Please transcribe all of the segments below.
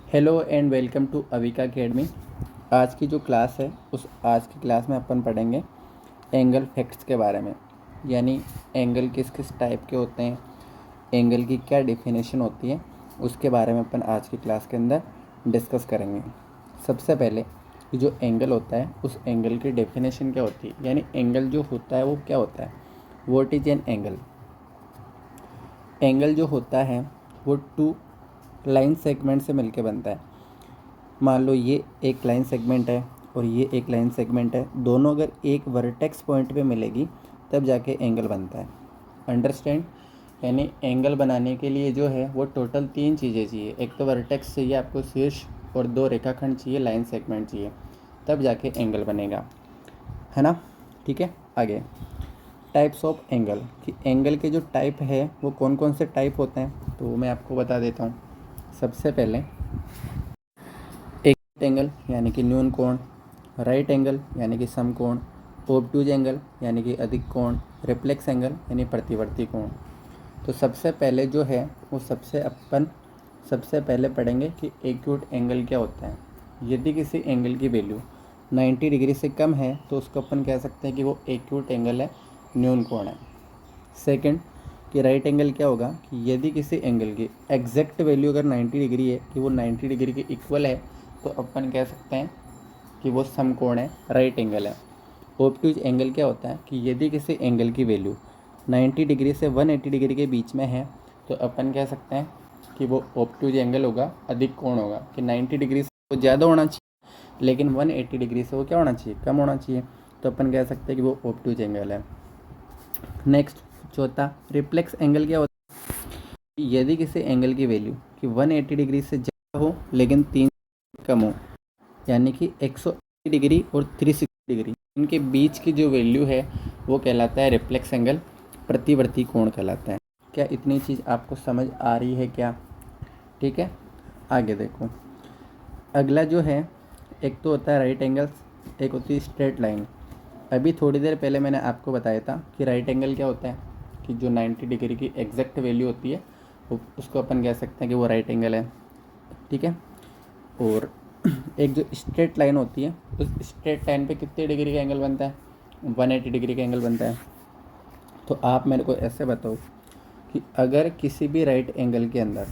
Hello and welcome to Avika academy. आज की जो क्लास है आज की क्लास में अपन पढ़ेंगे एंगल फैक्ट्स के बारे में, यानी एंगल किस किस टाइप के होते हैं, एंगल की क्या डेफिनेशन होती है, उसके बारे में अपन आज की क्लास के अंदर डिस्कस करेंगे। सबसे पहले जो एंगल होता है उस एंगल की डेफिनेशन क्या होती है, यानी एंगल जो होता है वो क्या होता है। What is an angle? Angle जो होता है वो टू लाइन सेगमेंट से मिलके बनता है। मान लो ये एक लाइन सेगमेंट है और ये एक लाइन सेगमेंट है, दोनों अगर एक वर्टेक्स पॉइंट पे मिलेगी तब जाके एंगल बनता है। अंडरस्टैंड? यानी एंगल बनाने के लिए जो है वो टोटल 3 चीज़ें चाहिए। एक तो वर्टेक्स चाहिए आपको शीर्ष, और 2 रेखाखंड चाहिए, लाइन सेगमेंट चाहिए, तब जाके एंगल बनेगा, है ना। ठीक है, आगे टाइप्स ऑफ एंगल कि एंगल के जो टाइप है वो कौन कौन से टाइप होते हैं, तो मैं आपको बता देता हूँ। सबसे पहले एक एंगल यानी कि न्यून कोण, राइट एंगल यानी कि समकोण, ऑब्टूज एंगल यानी कि अधिक कोण, रिफ्लेक्स एंगल यानी प्रतिवर्ती कोण। तो सबसे पहले जो है वो सबसे पहले पढ़ेंगे कि एक्यूट एंगल क्या होता है। यदि किसी एंगल की वैल्यू 90 डिग्री से कम है तो उसको अपन कह सकते हैं कि वो एक्यूट एंगल है, न्यून कोण है। सेकंड कि राइट एंगल क्या होगा कि यदि किसी एंगल की एग्जैक्ट वैल्यू अगर 90 डिग्री है, कि वो 90 डिग्री के इक्वल है, तो अपन कह सकते हैं कि वो समकोण है, राइट एंगल है। ऑब्टूज एंगल क्या होता है कि यदि किसी एंगल की वैल्यू 90 डिग्री से 180 डिग्री के बीच में है तो अपन कह सकते हैं कि वो ऑब्टूज एंगल होगा, अधिक कोण होगा। कि 90 डिग्री से वो ज़्यादा होना चाहिए लेकिन 180 डिग्री से वो क्या होना चाहिए, कम होना चाहिए, तो अपन कह सकते हैं कि वो ऑब्टूज एंगल है। नेक्स्ट चौथा रिफ्लेक्स एंगल क्या होता है, यदि किसी एंगल की वैल्यू कि 180 डिग्री से ज़्यादा हो लेकिन 3 कम हो, यानी कि 180 डिग्री और 360 डिग्री इनके बीच की जो वैल्यू है वो कहलाता है रिफ्लेक्स एंगल, प्रतिवर्ती कोण कहलाता है। क्या इतनी चीज़ आपको समझ आ रही है क्या? ठीक है, आगे देखो। अगला जो है, एक तो होता है राइट एंगल्स, एक होती है स्ट्रेट लाइन। अभी थोड़ी देर पहले मैंने आपको बताया था कि राइट एंगल क्या होता है कि जो 90 डिग्री की एग्जैक्ट वैल्यू होती है उसको अपन कह सकते हैं कि वो राइट एंगल है। ठीक है, और एक जो स्ट्रेट लाइन होती है उस स्ट्रेट लाइन पे कितने डिग्री का एंगल बनता है, 180 डिग्री का एंगल बनता है। तो आप मेरे को ऐसे बताओ कि अगर किसी भी राइट एंगल के अंदर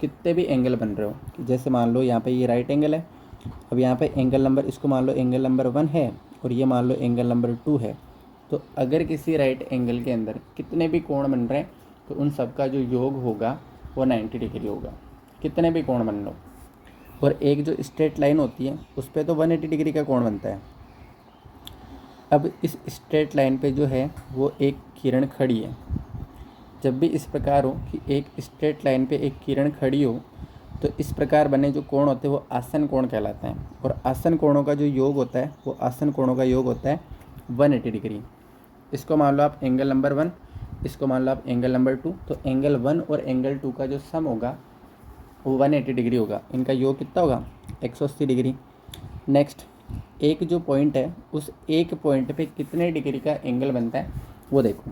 कितने भी एंगल बन रहे हो, कि जैसे मान लो यहाँ पे ये राइट एंगल है, अब यहाँ पे एंगल नंबर, इसको मान लो एंगल नंबर 1 है और ये मान लो एंगल नंबर 2 है। तो अगर किसी राइट एंगल के अंदर कितने भी कोण बन रहे हैं तो उन सब का जो योग होगा वो 90 डिग्री होगा, कितने भी कोण बन लो। और एक जो स्ट्रेट लाइन होती है उस पर तो 180 डिग्री का कोण बनता है। अब इस स्ट्रेट लाइन पे जो है वो एक किरण खड़ी है। जब भी इस प्रकार हो कि एक स्ट्रेट लाइन पे एक किरण खड़ी हो तो इस प्रकार बने जो कोण होते हैं वो आसन कोण कहलाते हैं। और आसन कोणों का जो योग होता है वो आसन कोणों का योग होता है 180 डिग्री। इसको मान लो आप एंगल नंबर 1, इसको मान लो आप एंगल नंबर 2, तो एंगल 1 और एंगल 2 का जो सम होगा वो 180 डिग्री होगा। इनका योग कितना होगा, 180 डिग्री। नेक्स्ट एक जो पॉइंट है उस एक पॉइंट पे कितने डिग्री का एंगल बनता है वो देखो।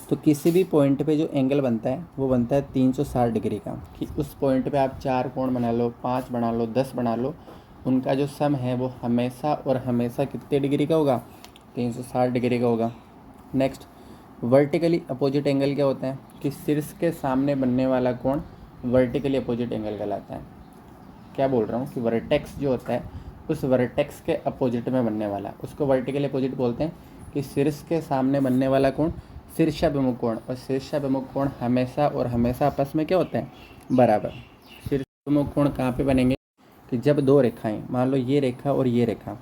तो किसी भी पॉइंट पे जो एंगल बनता है वो बनता है 360 डिग्री का। कि उस पॉइंट पे आप 4 कोण बना लो, 5 बना लो, 10 बना लो, उनका जो सम है वो हमेशा और हमेशा कितने डिग्री का होगा, 360 डिग्री का होगा। नेक्स्ट वर्टिकली अपोजिट एंगल क्या होता है कि शीर्ष के सामने बनने वाला कोण वर्टिकली अपोजिट एंगल कहलाता है। क्या बोल रहा हूँ कि वर्टेक्स जो होता है उस वर्टेक्स के अपोजिट में बनने वाला उसको वर्टिकली अपोजिट बोलते हैं। कि शीर्ष के सामने बनने वाला कोण शीर्षाभिमुख कोण, और शीर्षाभिमुख कोण हमेशा और हमेशा आपस में क्या होते हैं, बराबर। शीर्षाभिमुख कोण कहाँ पे बनेंगे कि जब दो रेखाएं, मान लो ये रेखा और ये रेखा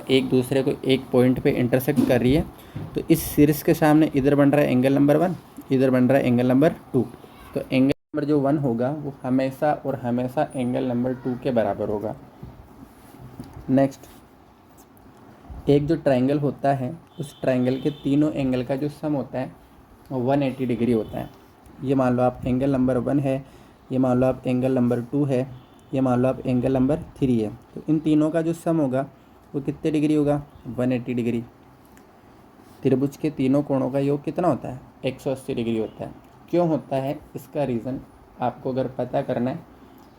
एक दूसरे को एक पॉइंट पे इंटरसेक्ट कर रही है, तो इस शीर्ष के सामने इधर बन रहा है एंगल नंबर 1, इधर बन रहा है एंगल नंबर 2। तो एंगल नंबर जो 1 होगा वो हमेशा और हमेशा एंगल नंबर 2 के बराबर होगा। नेक्स्ट एक जो ट्रायंगल होता है उस ट्रायंगल के तीनों एंगल का जो सम होता है वो 180 डिग्री होता है। ये मान लो आप एंगल नंबर 1 है, ये मान लो आप एंगल नंबर 2 है, ये मान लो आप एंगल नंबर 3 है। तो इन तीनों का जो सम होगा वो कितने डिग्री होगा, 180 डिग्री। त्रिभुज के तीनों कोणों का योग कितना होता है, 180 डिग्री होता है। क्यों होता है इसका रीज़न आपको अगर पता करना है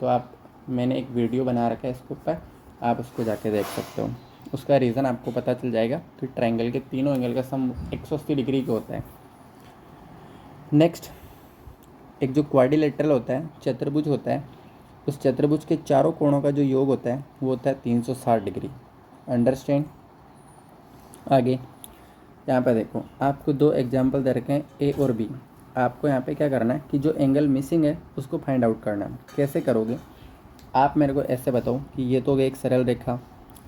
तो आप मैंने एक वीडियो बना रखा है इसके ऊपर, आप उसको जाके देख सकते हो। उसका रीज़न आपको पता चल जाएगा कि ट्रायंगल के तीनों एंगल का सम 180 डिग्री का होता है। नेक्स्ट, एक जो क्वाड्रिलेटरल होता है, चतुर्भुज होता है, उस चतुर्भुज के चारों कोणों का जो योग होता है वो होता है 360 डिग्री। अंडरस्टैंड। आगे यहाँ पे देखो, आपको दो एग्जाम्पल दे रखे हैं ए और बी। आपको यहाँ पे क्या करना है कि जो एंगल मिसिंग है उसको फाइंड आउट करना है। कैसे करोगे, आप मेरे को ऐसे बताओ कि ये तो हो गई एक सरल रेखा,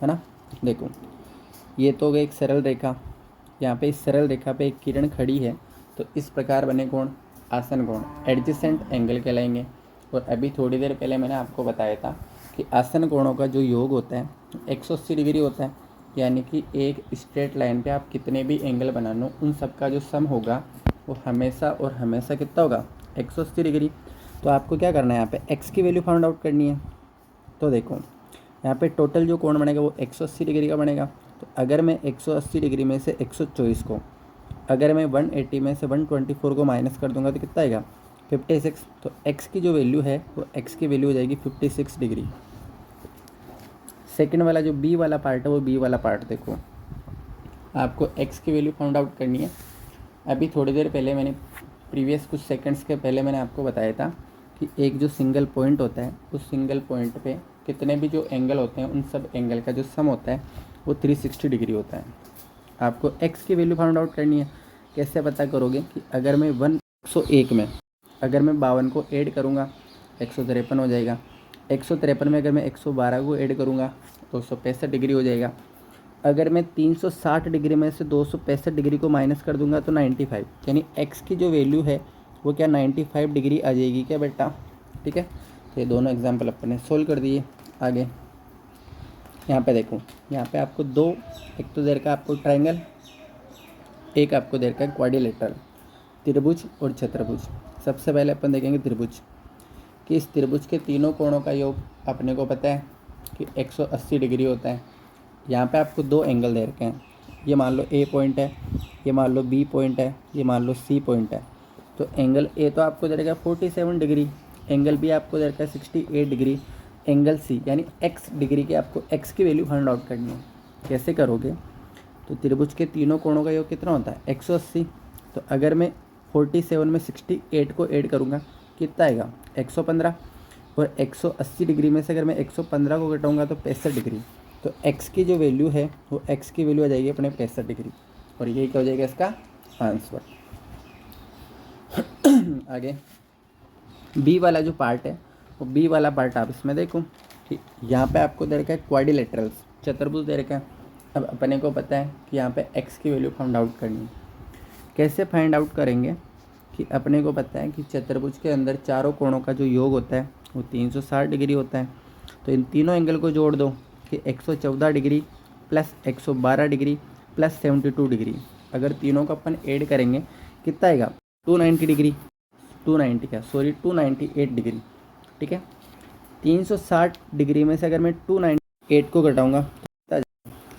है ना। देखो ये तो हो गई एक सरल रेखा, यहाँ पे इस सरल रेखा पे एक किरण खड़ी है, तो इस प्रकार बने कोण आसन कोण एडजेसेंट एंगल कहलाएंगे। और अभी थोड़ी देर पहले मैंने आपको बताया था कि आसन कोणों का जो योग होता है 180 डिग्री होता है, यानी कि एक स्ट्रेट लाइन पे आप कितने भी एंगल बना लो उन सब का जो सम होगा वो हमेशा और हमेशा कितना होगा 180 डिग्री। तो आपको क्या करना है, यहाँ पे x की वैल्यू फाइंड आउट करनी है। तो देखो यहाँ पे टोटल जो कोण बनेगा वो 180 डिग्री का बनेगा। तो अगर मैं 180 डिग्री में से 124 को, अगर मैं 180 में से 124 को माइनस कर दूंगा तो कितना आएगा 56। तो x की जो वैल्यू है वो x की वैल्यू हो जाएगी 56 डिग्री। सेकंड वाला जो b वाला पार्ट है वो b वाला पार्ट देखो, आपको x की वैल्यू फाइंड आउट करनी है। अभी थोड़ी देर पहले मैंने प्रीवियस कुछ सेकंड्स के पहले मैंने आपको बताया था कि एक जो सिंगल पॉइंट होता है उस सिंगल पॉइंट पे कितने भी जो एंगल होते हैं उन सब एंगल का जो सम होता है वो 360 डिग्री होता है। आपको x की वैल्यू फाइंड आउट करनी है। कैसे पता करोगे कि अगर मैं 101 में अगर मैं 52 को ऐड करूँगा 153 हो जाएगा। 153 में अगर मैं 112 को ऐड करूँगा 265 डिग्री हो जाएगा। अगर मैं 360 डिग्री में से 265 डिग्री को माइनस कर दूंगा तो 95, यानी x की जो वैल्यू है वो क्या 95 डिग्री आ जाएगी क्या बेटा। ठीक है, तो ये दोनों एग्जाम्पल अपन ने सोल्व कर दिए। आगे यहाँ पे देखो, यहाँ पे आपको दो, एक तो दे रखा है आपको ट्रायंगल, एक आपको दे रखा है क्वाड्रिलेटरल, त्रिभुज और चतुर्भुज। सबसे पहले अपन देखेंगे त्रिभुज, कि इस त्रिभुज के तीनों कोणों का योग अपने को पता है कि 180 डिग्री होता है। यहाँ पे आपको दो एंगल दे रखे हैं, ये मान लो ए पॉइंट है, ये मान लो बी पॉइंट है, ये मान लो सी पॉइंट है। तो एंगल ए तो आपको दे रखा है 47 डिग्री, एंगल बी आपको दे रखा है 68 डिग्री, एंगल सी यानी एक्स डिग्री के आपको एक्स की वैल्यू फाइंड आउट करनी है। कैसे करोगे, तो त्रिभुज के तीनों कोणों का योग कितना होता है 180। तो अगर मैं 47 में 68 को ऐड करूँगा कितना आएगा 115, और 180 डिग्री में से अगर मैं 115 को घटाऊँगा तो 65 डिग्री। तो x की जो वैल्यू है वो x की वैल्यू आ जाएगी अपने 65 डिग्री, और यही क्या हो जाएगा इसका आंसर। आगे b वाला जो पार्ट है वो b वाला पार्ट आप इसमें देखो कि यहाँ पे आपको दे रखा है क्वाड्रिलेटरल्स, चतुर्भुज दे रखा है। अब अपने को पता है कि यहाँ पे x की वैल्यू फाइंड आउट करनी है। कैसे फाइंड आउट करेंगे कि अपने को पता है कि चतुर्भुज के अंदर चारों कोणों का जो योग होता है वो 360 डिग्री होता है। तो इन तीनों एंगल को जोड़ दो कि 114 degree plus 112 degree plus 72 degree. अगर तीनों का अपन ऐड करेंगे कितना आएगा 290 डिग्री, 298 डिग्री। ठीक है, 360 डिग्री में से अगर मैं 298 को घटाऊँगा तो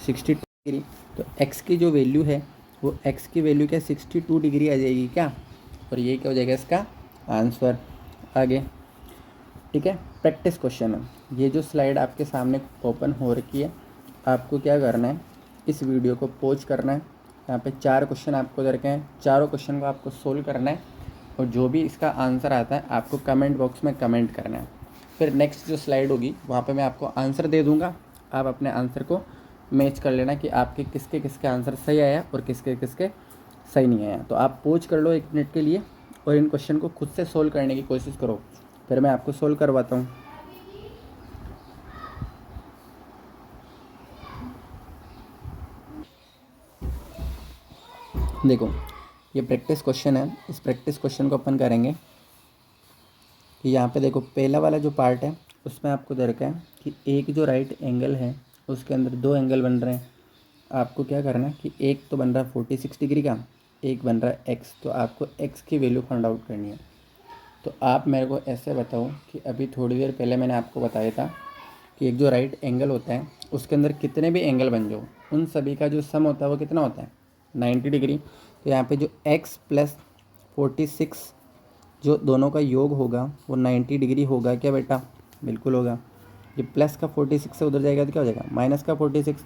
62 डिग्री। तो x की जो वैल्यू है वो x की वैल्यू क्या 62 डिग्री आ जाएगी क्या, और ये क्या हो जाएगा इसका आंसर। आगे ठीक है, प्रैक्टिस क्वेश्चन है। ये जो स्लाइड आपके सामने ओपन हो रखी है, आपको क्या करना है, इस वीडियो को पॉज करना है। यहाँ पे 4 क्वेश्चन आपको दे रखे हैं, चारों क्वेश्चन को आपको सोल्व करना है, और जो भी इसका आंसर आता है आपको कमेंट बॉक्स में कमेंट करना है। फिर नेक्स्ट जो स्लाइड होगी वहाँ पे मैं आपको आंसर दे दूँगा, आप अपने आंसर को मैच कर लेना कि आपके किसके किसके आंसर सही आया और किसके किसके सही नहीं आया। तो आप पॉज कर लो 1 मिनट के लिए और इन क्वेश्चन को खुद से सोल्व करने की कोशिश करो, फिर मैं आपको सोल्व करवाता हूँ। देखो ये प्रैक्टिस क्वेश्चन है, इस प्रैक्टिस क्वेश्चन को अपन करेंगे कि यहाँ पे देखो पहला वाला जो पार्ट है उसमें आपको दे रखा है कि एक जो राइट एंगल है उसके अंदर 2 एंगल बन रहे हैं। आपको क्या करना है कि एक तो बन रहा है 46 डिग्री का, एक बन रहा है एक्स, तो आपको एक्स की वैल्यू फाइंड आउट करनी है। तो आप मेरे को ऐसे बताओ कि अभी थोड़ी देर पहले मैंने आपको बताया था कि एक जो राइट एंगल होता है उसके अंदर कितने भी एंगल बन जाओ उन सभी का जो सम होता है वो कितना होता है 90 डिग्री। तो यहाँ पे जो x प्लस 46 जो दोनों का योग होगा वो 90 डिग्री होगा क्या बेटा, बिल्कुल होगा। ये प्लस का 46 से उधर जाएगा तो क्या हो जाएगा, माइनस का 46।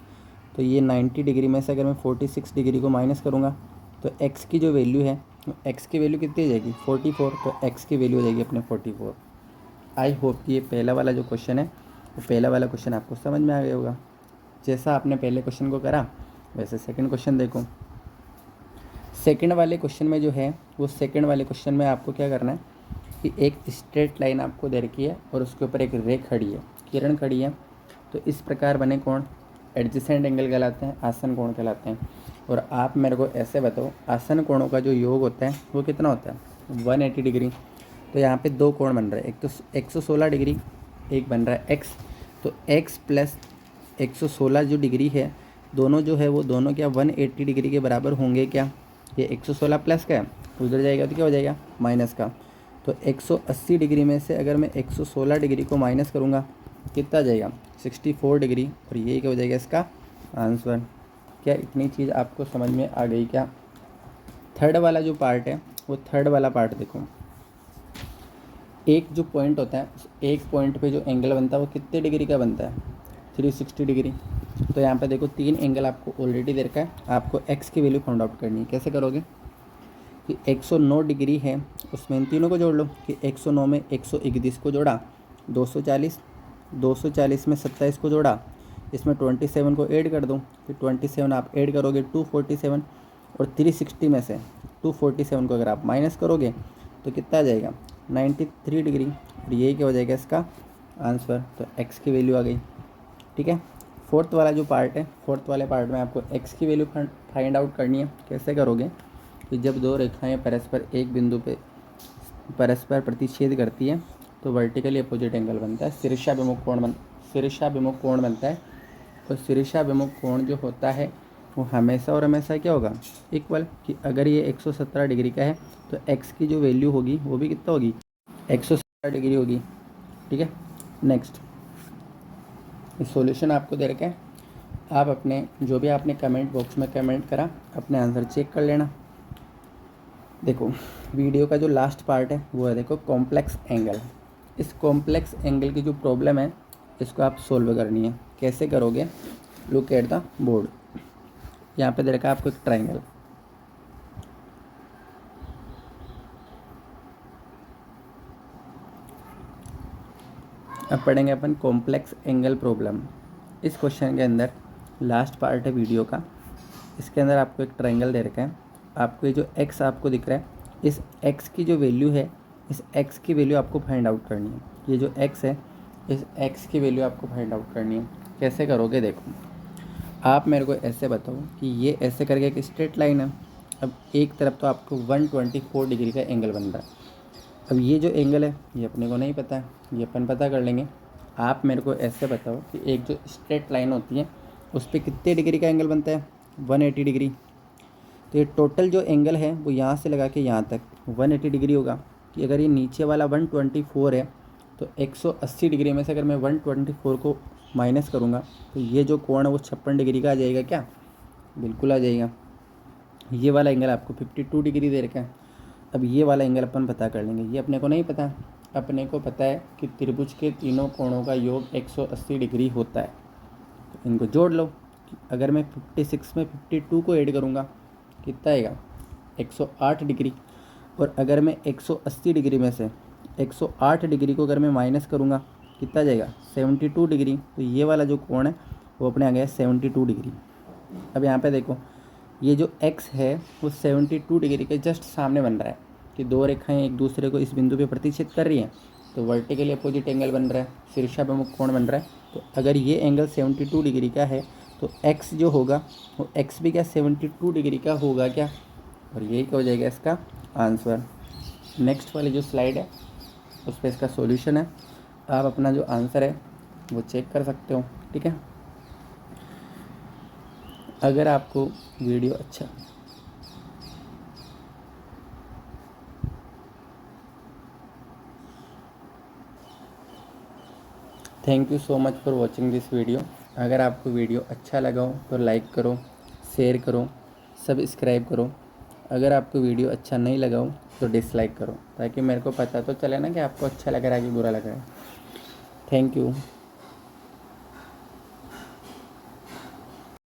तो ये 90 डिग्री में से अगर मैं 46 डिग्री को माइनस करूँगा तो एक्स की जो वैल्यू है, एक्स की वैल्यू कितनी हो जाएगी, 44। तो एक्स की वैल्यू हो जाएगी अपने 44। आई होप कि ये पहला वाला जो क्वेश्चन है वो पहला वाला क्वेश्चन आपको समझ में आ गया होगा। जैसा आपने पहले क्वेश्चन को करा वैसे सेकंड क्वेश्चन देखो। सेकंड वाले क्वेश्चन में जो है वो सेकंड वाले क्वेश्चन में आपको क्या करना है कि एक स्ट्रेट लाइन आपको दे रखी है और उसके ऊपर एक रे खड़ी है, किरण खड़ी है। तो इस प्रकार बने कोण एडजेसेंट एंगल कहलाते हैं, आसन कोण कहलाते हैं। और आप मेरे को ऐसे बताओ आसन कोणों का जो योग होता है वो कितना होता है, 180 डिग्री। तो यहाँ पे दो कोण बन रहे हैं, एक तो 116 डिग्री, एक बन रहा है एक्स। तो एक्स प्लस 116 जो डिग्री है, दोनों जो है वो दोनों क्या 180 डिग्री के बराबर होंगे क्या। ये 116 प्लस का है, उधर जाएगा तो क्या हो जाएगा, माइनस का। तो 180 डिग्री में से अगर मैं 116 डिग्री को माइनस करूँगा कितना जाएगा, 64 डिग्री। और ये क्या हो जाएगा इसका आंसर। क्या इतनी चीज़ आपको समझ में आ गई क्या। थर्ड वाला जो पार्ट है वो थर्ड वाला पार्ट देखो। एक जो पॉइंट होता है, एक पॉइंट पे जो एंगल बनता है वो कितने डिग्री का बनता है, 360 डिग्री। तो यहाँ पे देखो 3 एंगल आपको ऑलरेडी दे रखा है, आपको एक्स की वैल्यू फाइंड आउट करनी है। कैसे करोगे कि 109 डिग्री है उसमें इन तीनों को जोड़ लो कि 109 में 131 को जोड़ा, 240, 240 में 27 को जोड़ा, इसमें 27 को ऐड कर दो। फिर 27 आप ऐड करोगे 247 और 360 में से 247 को अगर आप माइनस करोगे तो कितना आ जाएगा, 93 डिग्री। और यही क्या हो जाएगा इसका आंसर। तो एक्स की वैल्यू आ गई। ठीक है। फोर्थ वाला जो पार्ट है, फोर्थ वाले पार्ट में आपको एक्स की वैल्यू फाइंड आउट करनी है। कैसे करोगे कि जब दो रेखाएं परस्पर एक बिंदु पे परस्पर प्रतिच्छेद करती है तो वर्टिकली अपोजिट एंगल बनता है, शीर्षाभिमुख कोण बनता है। और शीर्षाभिमुख कोण जो होता है वो हमेशा और हमेशा क्या होगा, इक्वल। कि अगर ये 117 डिग्री का है तो एक्स की जो वैल्यू होगी वो भी कितना होगी, 117 डिग्री होगी। ठीक है। नेक्स्ट सॉल्यूशन आपको दे रखा है, आप अपने जो भी आपने कमेंट बॉक्स में कमेंट करा अपने आंसर चेक कर लेना। देखो वीडियो का जो लास्ट पार्ट है वो है देखो कॉम्प्लेक्स एंगल। इस कॉम्प्लेक्स एंगल की जो प्रॉब्लम है इसको आप सोल्व करनी है। कैसे करोगे, लुक एट द बोर्ड। यहाँ पे दे रखा है आपको एक ट्राइंगल, अब पढ़ेंगे अपन कॉम्प्लेक्स एंगल प्रॉब्लम। इस क्वेश्चन के अंदर लास्ट पार्ट है वीडियो का, इसके अंदर आपको एक ट्राइंगल दे रखा है। आपको ये जो एक्स आपको दिख रहा है, इस एक्स की जो वैल्यू है, इस एक्स की वैल्यू आपको फाइंड आउट करनी है। ये जो एक्स है इस एक्स की वैल्यू आपको फाइंड आउट करनी है। कैसे करोगे, देखो आप मेरे को ऐसे बताओ कि ये ऐसे करके एक स्ट्रेट लाइन है। अब एक तरफ तो आपको 124 डिग्री का एंगल बन रहा है। अब ये जो एंगल है ये अपने को नहीं पता है, ये अपन पता कर लेंगे। आप मेरे को ऐसे बताओ कि एक जो स्ट्रेट लाइन होती है उस पर कितने डिग्री का एंगल बनता है, 180 डिग्री। तो ये टोटल जो एंगल है वो यहाँ से लगा के यहाँ तक 180 डिग्री होगा। कि अगर ये नीचे वाला 124 है तो 180 डिग्री में से अगर मैं 124 को माइनस करूँगा तो ये जो कोण है वो 56 डिग्री का आ जाएगा क्या, बिल्कुल आ जाएगा। ये वाला एंगल आपको 52 डिग्री दे रखा है। अब ये वाला एंगल अपन पता कर लेंगे, ये अपने को नहीं पता। अपने को पता है कि त्रिभुज के तीनों कोणों का योग 180 डिग्री होता है। तो इनको जोड़ लो। अगर मैं 56 में 52 को ऐड करूँगा कितना आएगा, 108 डिग्री। और अगर मैं 180 डिग्री में से 108 डिग्री को अगर मैं माइनस करूँगा कितना जाएगा, 72 डिग्री। तो ये वाला जो कोण है वो अपने आ गया 72 डिग्री। अब यहाँ पे देखो ये जो x है वो 72 डिग्री के जस्ट सामने बन रहा है कि दो रेखाएं एक दूसरे को इस बिंदु पे प्रतिच्छेद कर रही हैं। तो वर्टिकली अपोजिट एंगल बन रहा है, शीर्षाभिमुख कोण बन रहा है। तो अगर ये एंगल 72 डिग्री का है तो x जो होगा वो x भी क्या 72 डिग्री का होगा क्या। और यही क्या हो जाएगा इसका आंसर। नेक्स्ट वाली जो स्लाइड है उस पर इसका सॉल्यूशन है, आप अपना जो आंसर है वो चेक कर सकते हो। ठीक है। अगर आपको वीडियो अच्छा thank you so much for watching this video. अगर आपको वीडियो अच्छा लगा हो तो लाइक करो, शेयर करो, सब्सक्राइब करो। अगर आपको वीडियो अच्छा नहीं लगा हो तो डिसलाइक करो, ताकि मेरे को पता तो चले ना कि आपको अच्छा लग रहा है कि बुरा लग रहा है। Thank you.